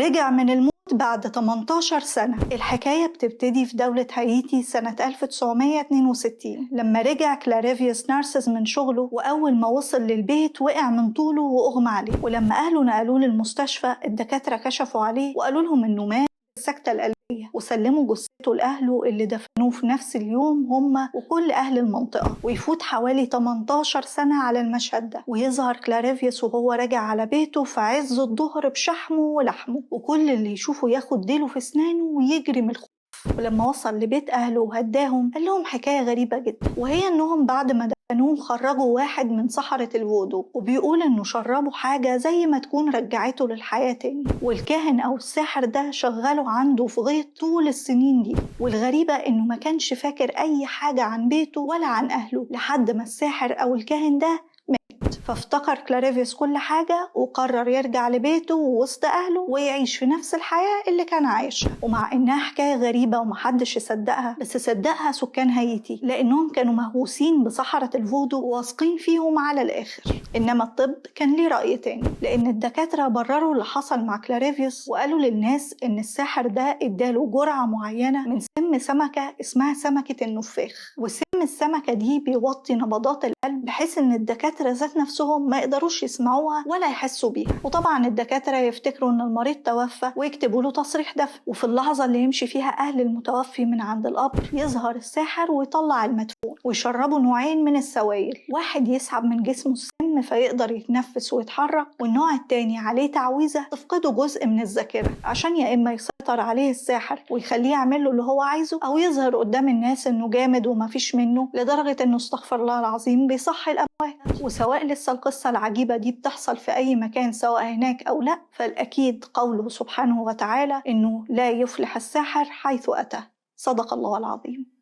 ورجع من الموت بعد 18 سنة. الحكاية بتبتدي في دولة هايتي سنة 1962 لما رجع كلاريفيوس نارسيس من شغله، وأول ما وصل للبيت وقع من طوله وأغمى عليه، ولما أهله نقلوه للمستشفى الدكاترة كشفوا عليه وقالوا لهم إنه مات بالسكتة القلبية، وسلموا جثته لأهله اللي دفنوه في نفس اليوم هم وكل أهل المنطقة. ويفوت حوالي 18 سنة على المشهد ده، ويظهر كلاريفيوس وهو راجع على بيته في عز الظهر بشحمه ولحمه، وكل اللي يشوفه ياخد ديله في اسنانه ويجري من الخوف. ولما وصل لبيت أهله وهداهم قال لهم حكاية غريبة جدا، وهي إنهم بعد ما دفنوه خرجوا واحد من سحرة الفودو، وبيقول إنه شربوا حاجة زي ما تكون رجعته للحياة تاني، والكاهن أو الساحر ده شغله عنده في غيط طول السنين دي. والغريبة إنه ما كانش فاكر أي حاجة عن بيته ولا عن أهله لحد ما الساحر أو الكاهن ده مات. فافتكر كلاريفيوس كل حاجة وقرر يرجع لبيته ووسط أهله ويعيش في نفس الحياة اللي كان عايشها. ومع إنها حكاية غريبة ومحدش يصدقها، بس صدقها سكان هايتي لأنهم كانوا مهووسين بسحرة الفودو وواثقين فيهم على الآخر. إنما الطب كان ليه رأي تاني، لأن الدكاترة برروا اللي حصل مع كلاريفيوس وقالوا للناس إن الساحر ده اداله جرعة معينة من سم سمكة اسمها سمكة النفاخ، وسم السمكة دي بيوطي نبضات القلب بحيث إن الدكاترة ذات نفسهم ما يقدروش يسمعوها ولا يحسوا بيها. وطبعا الدكاترة يفتكروا إن المريض توفى ويكتبوا له تصريح دفن، وفي اللحظة اللي يمشي فيها أهل المتوفي من عند القبر يظهر الساحر ويطلع المدفون ويشربوا نوعين من السوائل، واحد يسحب من جسمه السم فيقدر يتنفس ويتحرك، والنوع التاني عليه تعويذة تفقده جزء من الذاكرة عشان يا إما يسيطر عليه الساحر ويخليه يعمل له اللي هو عايزه، أو يظهر قدام الناس إنه جامد ومفيش منه لدرجة إنه استغفر الله العظيم بيصحي الأموات. وسواء لسه القصة العجيبة دي بتحصل في أي مكان سواء هناك أو لا، فالأكيد قوله سبحانه وتعالى إنه لا يفلح الساحر حيث أتى. صدق الله العظيم.